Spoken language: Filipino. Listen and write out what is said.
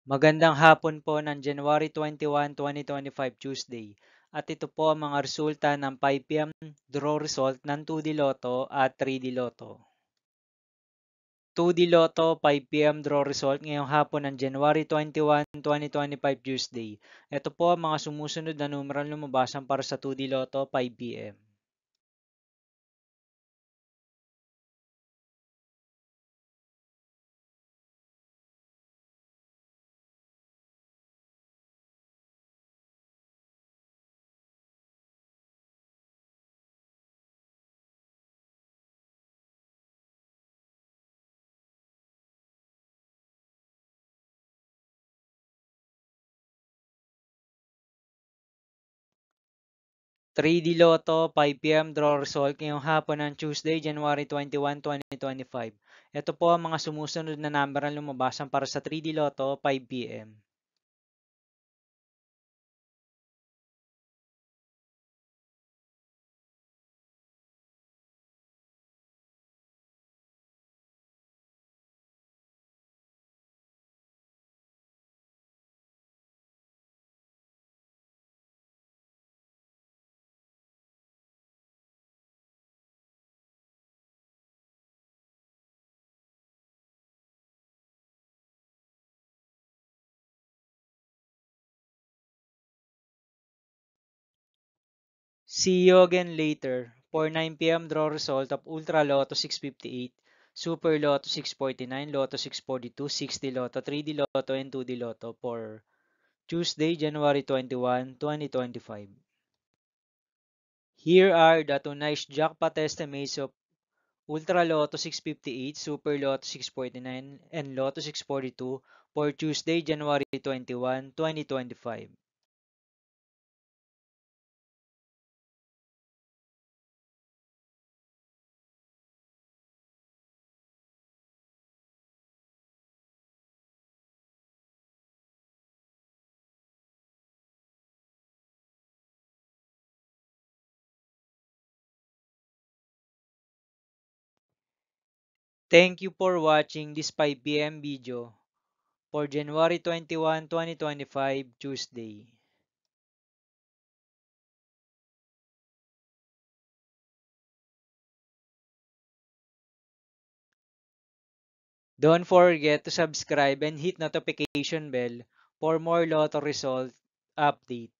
Magandang hapon po ng January 21, 2025 Tuesday. At ito po ang mga resulta ng 5 p.m. draw result ng 2D Lotto at 3D Lotto. 2D Lotto 5 p.m. draw result ngayong hapon ng January 21, 2025 Tuesday. Ito po ang mga sumusunod na numeral lumabasan para sa 2D Lotto 5 p.m. 3D Lotto 5 p.m. draw result ngayong hapon ng Tuesday, January 21, 2025. Ito po ang mga sumusunod na number ang lumabasan para sa 3D Lotto 5 p.m. 'See you again later' for 9 p.m. draw result of Ultra Lotto 658, Super Lotto 649, Lotto 642, 60 Lotto, 3D Lotto, and 2D Lotto for Tuesday, January 21, 2025. Here are the tonight's jackpot estimates of Ultra Lotto 658, Super Lotto 649, and Lotto 642 for Tuesday, January 21, 2025. Thank you for watching this 5 p.m. video for January 21, 2025, Tuesday. Don't forget to subscribe and hit notification bell for more Lotto result update.